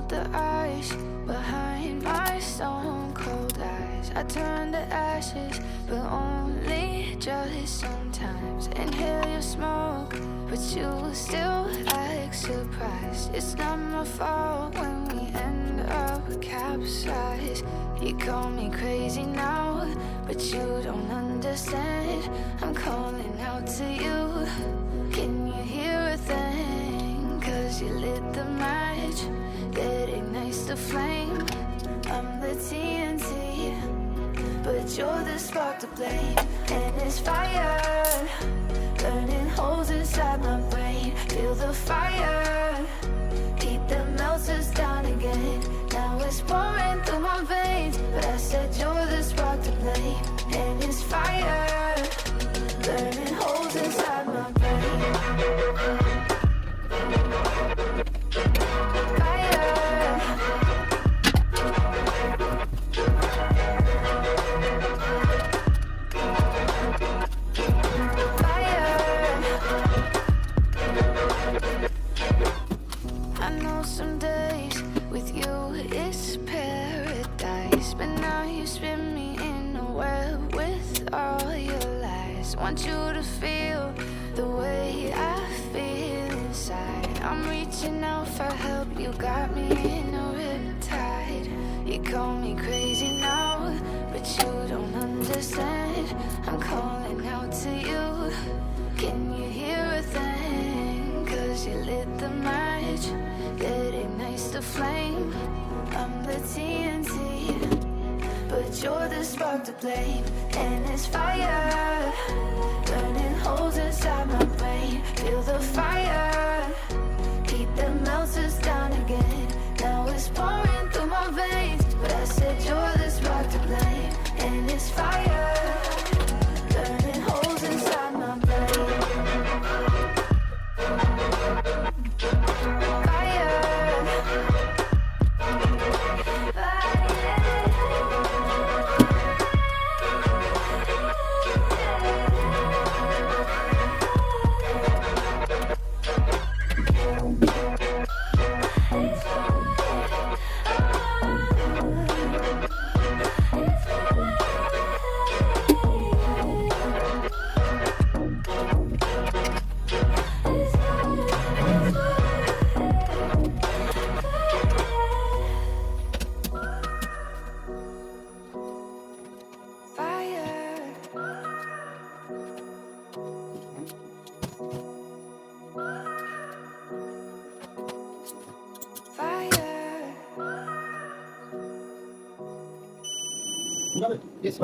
melt the ice behind my stone cold eyes. I turn to ashes, but only just sometimes. Inhale your smoke, but you still act surprised. It's not my fault when we end up capsized. You call me crazy now, but you don't understand. I'm calling out to you. Can you hear a thing? 'Cause you lit the match that ignites the flame. I'm the TNT, but you're the spark to blame. And it's fire, burning holes inside my brain. Feel the fire, heat that melts us down again. Now it's pouring through my veins, but I said you're the spark to blame. And it's fire, burning holes inside my brain. I know some days with you it's paradise, but now you spin me in a web with all your lies. Want you to feel the way I feel inside. I'm reaching out for help, you got me in a riptide. You call me crazy now, but you don't understand. I'm calling out to you. Can you hear a thing? 'Cause you lit the match that ignites the flame. I'm the TNT, but you're the spark to blame. And it's fire, burning holes inside my brain. Feel the fire, heat that melts us down again. Now it's pouring through my veins, but I said you're the spark to blame. And it's fire, burning holes inside my brain. Yes.